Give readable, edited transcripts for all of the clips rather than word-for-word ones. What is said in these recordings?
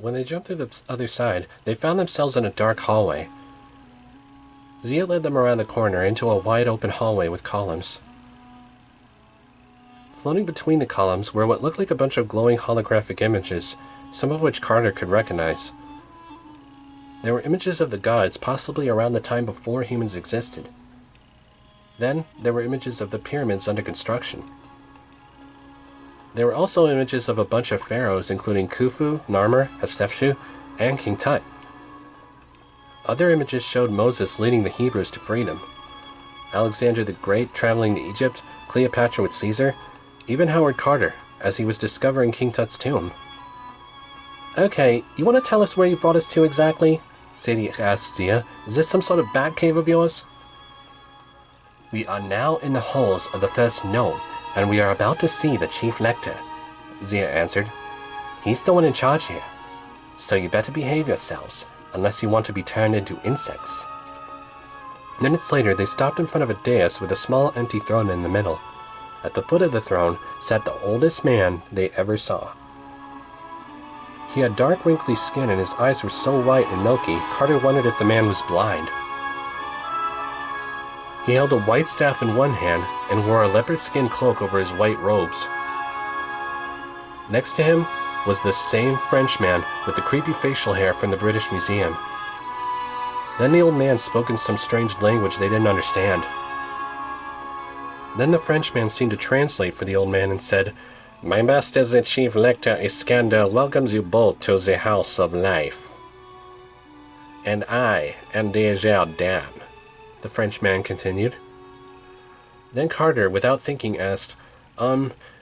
When they jumped through the other side, they found themselves in a dark hallway. Zia led them around the corner into a wide-open hallway with columns. Floating between the columns were what looked like a bunch of glowing holographic images, some of which Carter could recognize. They were images of the gods, possibly around the time before humans existed. Then, there were images of the pyramids under construction. There were also images of a bunch of pharaohs, including Khufu, Narmer, Hatshepsut, and King Tut. Other images showed Moses leading the Hebrews to freedom, Alexander the Great traveling to Egypt, Cleopatra with Caesar, even Howard Carter, as he was discovering King Tut's tomb. "Okay, you want to tell us where you brought us to exactly?" Sadie asked Zia. "Is this some sort of bat cave of yours?" "We are now in the halls of the first gnome, and we are about to see the chief lector," Zia answered. "He's the one in charge here, so you better behave yourselves, unless you want to be turned into insects." Minutes later, they stopped in front of a dais with a small empty throne in the middle. At the foot of the throne sat the oldest man they ever saw. He had dark, wrinkly skin, and his eyes were so white and milky, Carter wondered if the man was blind. He held a white staff in one hand and wore a leopard skin cloak over his white robes. Next to him was the same Frenchman with the creepy facial hair from the British Museum. Then the old man spoke in some strange language they didn't understand. Then the Frenchman seemed to translate for the old man and said, "My master the chief lector Iskander welcomes you both to the house of life." "And I am Desjardins," the Frenchman continued. Then Carter, without thinking, asked,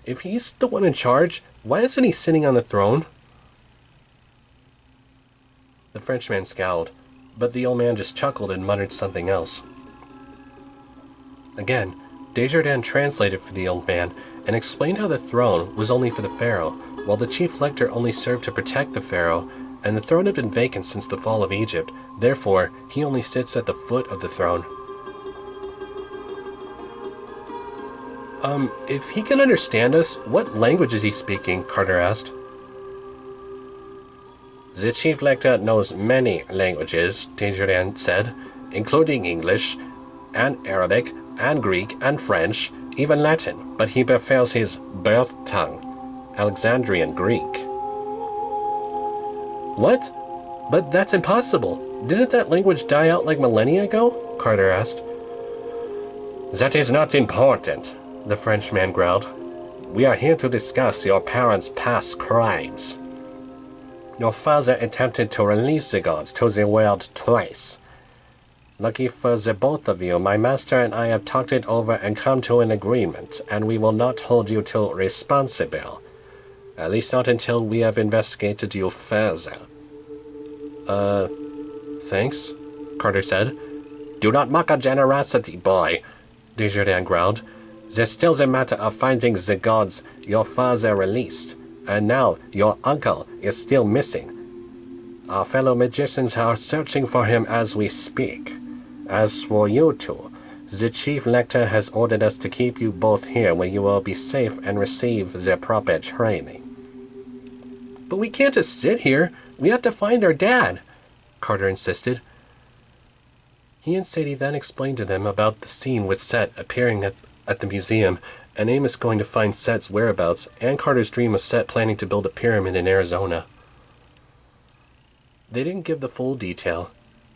if he's the one in charge, why isn't he sitting on the throne?" The Frenchman scowled, but the old man just chuckled and muttered something else. Again, Desjardins translated for the old man and explained how the throne was only for the pharaoh, while the chief lector only served to protect the pharaoh, and the throne had been vacant since the fall of Egypt. Therefore, he only sits at the foot of the throne. If he can understand us, what language is he speaking?" Carter asked. "The chief lector knows many languages," Desjardins said, "including English, and Arabic, and Greek, and French, even Latin, but he prefers his birth tongue, Alexandrian Greek." "What? But that's impossible. Didn't that language die out like millennia ago?" Carter asked. "That is not important," the Frenchman growled. "We are here to discuss your parents' past crimes. Your father attempted to release the gods to the world twice. Lucky for the both of you, my master and I have talked it over and come to an agreement, and we will not hold you to responsible. At least not until we have investigated you further." Thanks, Carter said. "Do not mock our generosity, boy," Desjardins growled. "There's still the matter of finding the gods your father released, and now your uncle is still missing. Our fellow magicians are searching for him as we speak. As for you two, the chief lector has ordered us to keep you both here where you will be safe and receive the proper training." "But we can't just sit here. We have to find our dad," Carter insisted. He and Sadie then explained to them about the scene with Set appearing at the museum, and Amos going to find Set's whereabouts, and Carter's dream of Set planning to build a pyramid in Arizona. They didn't give the full detail.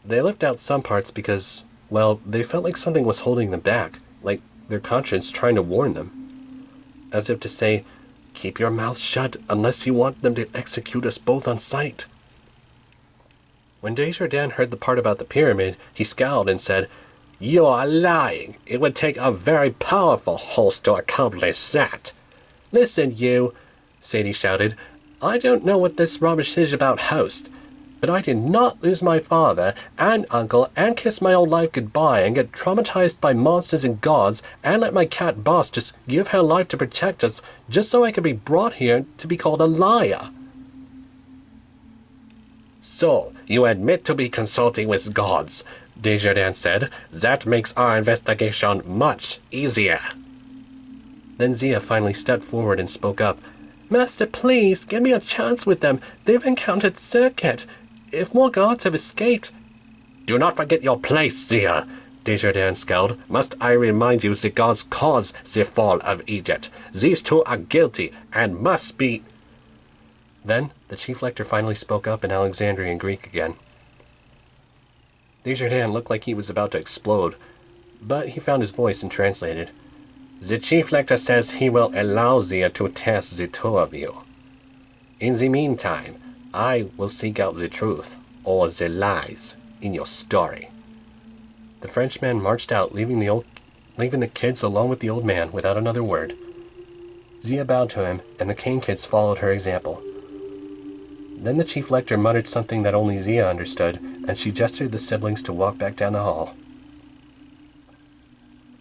They left out some parts because, well, they felt like something was holding them back, like their conscience trying to warn them. As if to say, "Keep your mouth shut unless you want them to execute us both on sight." When Desjardins heard the part about the pyramid, he scowled and said, "You are lying. It would take a very powerful host to accomplish that." "Listen, you," Sadie shouted. "I don't know what this rubbish is about host, but I did not lose my father and uncle and kiss my old life goodbye and get traumatized by monsters and gods and let my cat Boss just give her life to protect us just so I could be brought here to be called a liar." "So, you admit to be consulting with gods," Desjardins said. "That makes our investigation much easier." Then Zia finally stepped forward and spoke up. Master, please, give me a chance with them. They've encountered Circuit. If more guards have escaped... Do not forget your place, Zia, Desjardins scowled. Must I remind you the gods caused the fall of Egypt? These two are guilty and must be... Then the chief lector finally spoke up in Alexandrian Greek again. Desjardins looked like he was about to explode, but he found his voice and translated. The chief lector says he will allow Zia to test the two of you. In the meantime, I will seek out the truth, or the lies, in your story. The Frenchman marched out, leaving the kids alone with the old man without another word. Zia bowed to him, and the Kane kids followed her example. Then the chief lector muttered something that only Zia understood, and she gestured the siblings to walk back down the hall.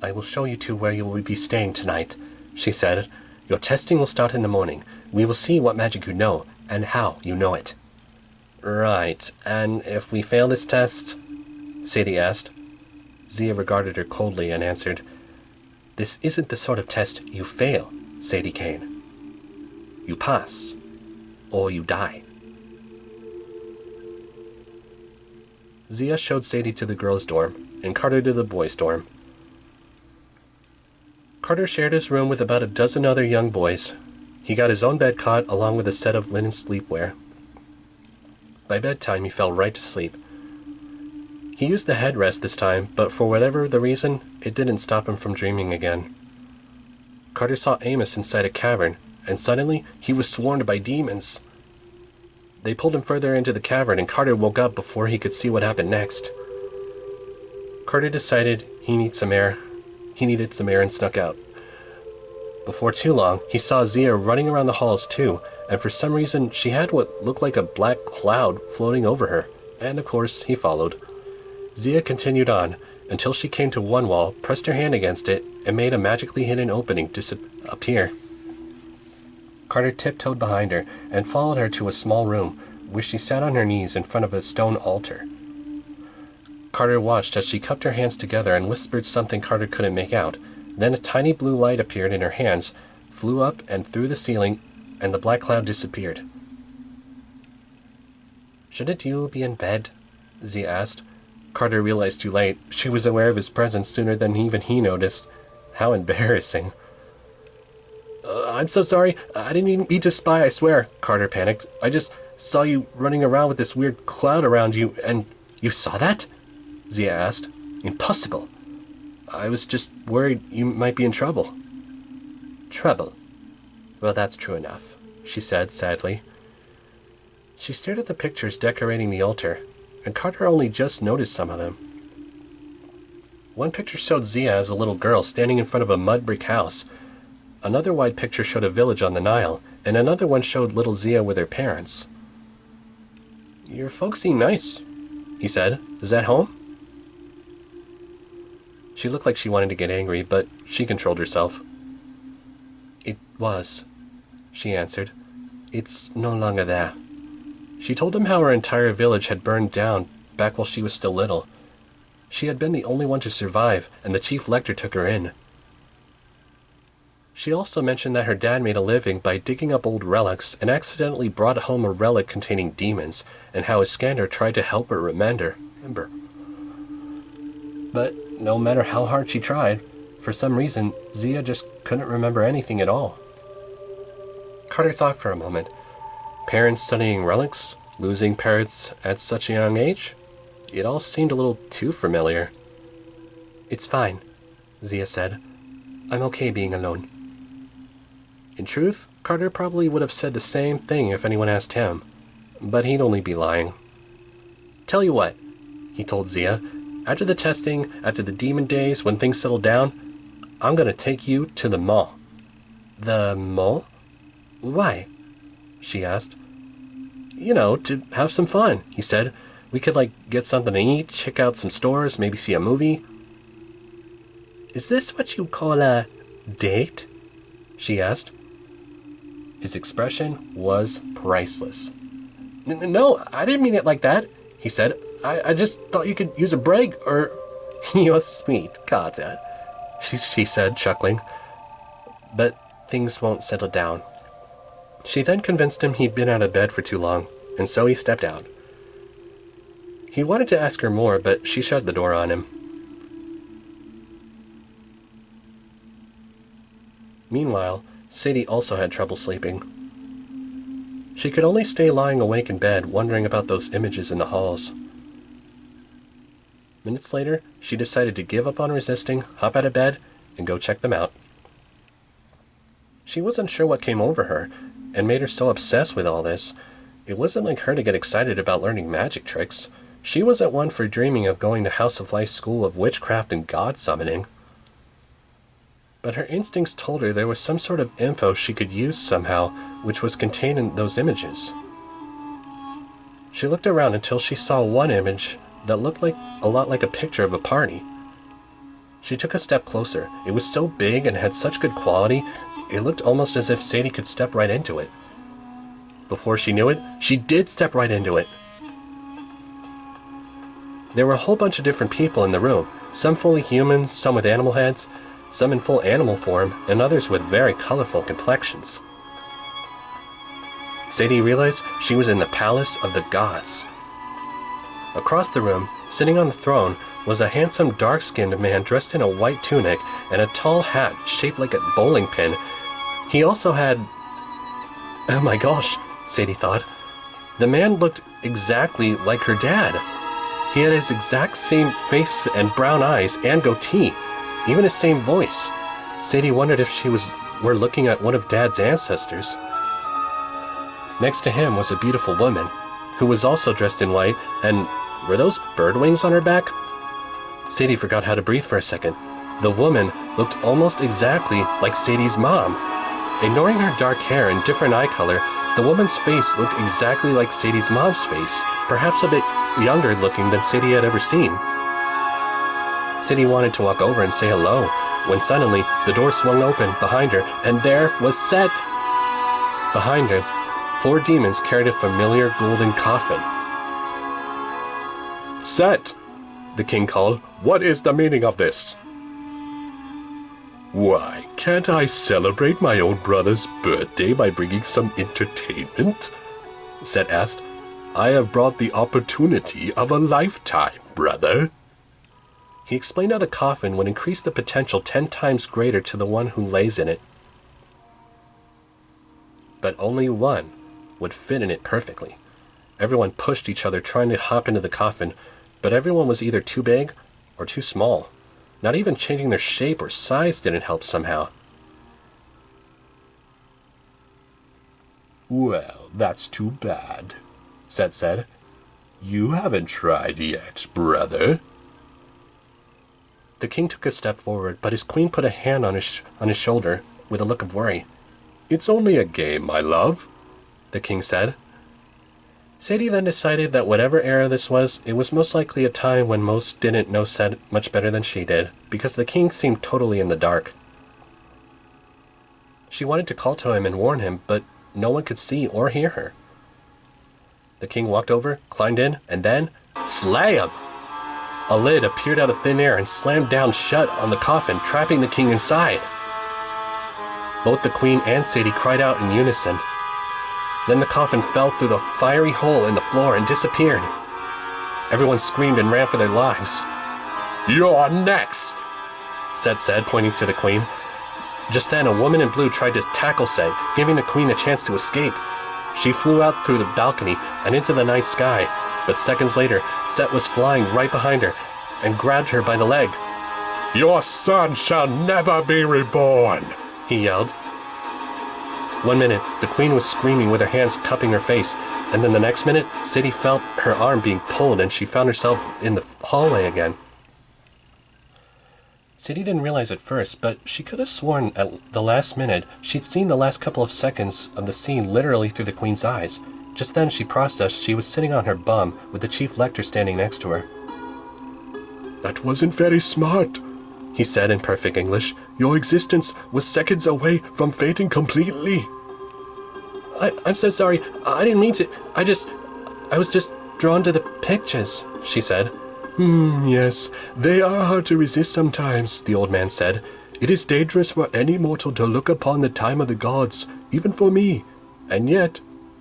I will show you two where you will be staying tonight, she said. Your testing will start in the morning. We will see what magic you know, and how you know it. Right, and if we fail this test? Sadie asked. Zia regarded her coldly and answered, This isn't the sort of test you fail, Sadie Kane. You pass, or you die. Zia showed Sadie to the girls' dorm, and Carter to the boys' dorm. Carter shared his room with about a dozen other young boys. He got his own bed cot along with a set of linen sleepwear. By bedtime, he fell right to sleep. He used the headrest this time, but for whatever the reason, it didn't stop him from dreaming again. Carter saw Amos inside a cavern, and suddenly he was swarmed by demons. They pulled him further into the cavern, and Carter woke up before he could see what happened next. Carter decided he needed some air and snuck out. Before too long, he saw Zia running around the halls too, and for some reason she had what looked like a black cloud floating over her, and of course he followed. Zia continued on, until she came to one wall, pressed her hand against it, and made a magically hidden opening appear. Carter tiptoed behind her, and followed her to a small room, where she sat on her knees in front of a stone altar. Carter watched as she cupped her hands together and whispered something Carter couldn't make out. Then a tiny blue light appeared in her hands, flew up and through the ceiling, and the black cloud disappeared. Shouldn't you be in bed? Zia asked. Carter realized too late. She was aware of his presence sooner than even he noticed. How embarrassing. I'm so sorry. I didn't even mean to spy, I swear, Carter panicked. I just saw you running around with this weird cloud around you, and you saw that? Zia asked. Impossible. I was just worried you might be in trouble. Trouble? Well, that's true enough, she said sadly. She stared at the pictures decorating the altar, and Carter only just noticed some of them. One picture showed Zia as a little girl standing in front of a mud brick house. Another wide picture showed a village on the Nile, and another one showed little Zia with her parents. Your folks seem nice, he said. Is that home? She looked like she wanted to get angry, but she controlled herself. It was, she answered. It's no longer there. She told him how her entire village had burned down back while she was still little. She had been the only one to survive, and the chief lector took her in. She also mentioned that her dad made a living by digging up old relics and accidentally brought home a relic containing demons, and how Iskander tried to help her remember. But no matter how hard she tried, for some reason, Zia just couldn't remember anything at all. Carter thought for a moment. Parents studying relics, losing parents at such a young age? It all seemed a little too familiar. It's fine, Zia said. I'm okay being alone. In truth, Carter probably would have said the same thing if anyone asked him, but he'd only be lying. Tell you what, he told Zia, after the testing, after the demon days, when things settle down, I'm gonna take you to the mall. The mall? Why? She asked. You know, to have some fun, he said. We could, get something to eat, check out some stores, maybe see a movie. Is this what you call a date? She asked. His expression was priceless. No, I didn't mean it like that, he said. I just thought you could use a break, or... You're sweet, Carter, she said, chuckling. But things won't settle down. She then convinced him he'd been out of bed for too long, and so he stepped out. He wanted to ask her more, but she shut the door on him. Meanwhile, Sadie also had trouble sleeping. She could only stay lying awake in bed, wondering about those images in the halls. Minutes later, she decided to give up on resisting, hop out of bed, and go check them out. She wasn't sure what came over her, and made her so obsessed with all this. It wasn't like her to get excited about learning magic tricks. She wasn't one for dreaming of going to House of Life School of Witchcraft and God Summoning. But her instincts told her there was some sort of info she could use somehow, which was contained in those images. She looked around until she saw one image that looked a lot like a picture of a party. She took a step closer. It was so big and had such good quality, it looked almost as if Sadie could step right into it. Before she knew it, she did step right into it. There were a whole bunch of different people in the room, some fully human, some with animal heads, some in full animal form, and others with very colorful complexions. Sadie realized she was in the palace of the gods. Across the room, sitting on the throne, was a handsome dark-skinned man dressed in a white tunic and a tall hat shaped like a bowling pin. He also had... Oh my gosh, Sadie thought. The man looked exactly like her dad. He had his exact same face and brown eyes and goatee, even his same voice. Sadie wondered if she were looking at one of Dad's ancestors. Next to him was a beautiful woman, who was also dressed in white, and were those bird wings on her back? Sadie forgot how to breathe for a second. The woman looked almost exactly like Sadie's mom. Ignoring her dark hair and different eye color, the woman's face looked exactly like Sadie's mom's face, perhaps a bit younger looking than Sadie had ever seen. Sadie wanted to walk over and say hello, when suddenly the door swung open behind her, and there was Set. Behind her, 4 demons carried a familiar golden coffin. "Set!" the king called. "What is the meaning of this?" "Why, can't I celebrate my own brother's birthday by bringing some entertainment?" Set asked. "I have brought the opportunity of a lifetime, brother." He explained how the coffin would increase the potential 10 times greater to the one who lays in it. But only one would fit in it perfectly. Everyone pushed each other trying to hop into the coffin, but everyone was either too big or too small. Not even changing their shape or size didn't help somehow. "Well, that's too bad," Set said. "You haven't tried yet, brother." The king took a step forward, but his queen put a hand on his shoulder with a look of worry. "It's only a game, my love," the king said. Sadie then decided that whatever era this was, it was most likely a time when most didn't know Set much better than she did, because the king seemed totally in the dark. She wanted to call to him and warn him, but no one could see or hear her. The king walked over, climbed in, and then... Slam! A lid appeared out of thin air and slammed down shut on the coffin, trapping the king inside. Both the queen and Sadie cried out in unison. Then the coffin fell through the fiery hole in the floor and disappeared. Everyone screamed and ran for their lives. "You're next," Set said, pointing to the queen. Just then, a woman in blue tried to tackle Set, giving the queen a chance to escape. She flew out through the balcony and into the night sky, but seconds later, Set was flying right behind her and grabbed her by the leg. "Your son shall never be reborn," he yelled. 1 minute, the queen was screaming with her hands cupping her face, and then the next minute, Sadie felt her arm being pulled and she found herself in the hallway again. Sadie didn't realize at first, but she could have sworn at the last minute she'd seen the last couple of seconds of the scene literally through the queen's eyes. Just then she processed she was sitting on her bum with the chief lector standing next to her. "That wasn't very smart," he said in perfect English. "Your existence was seconds away from fading completely." I'm so sorry. I didn't mean to. I was just drawn to the pictures," she said. Yes. They are hard to resist sometimes," the old man said. "It is dangerous for any mortal to look upon the time of the gods, even for me. And yet,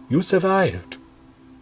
you survived.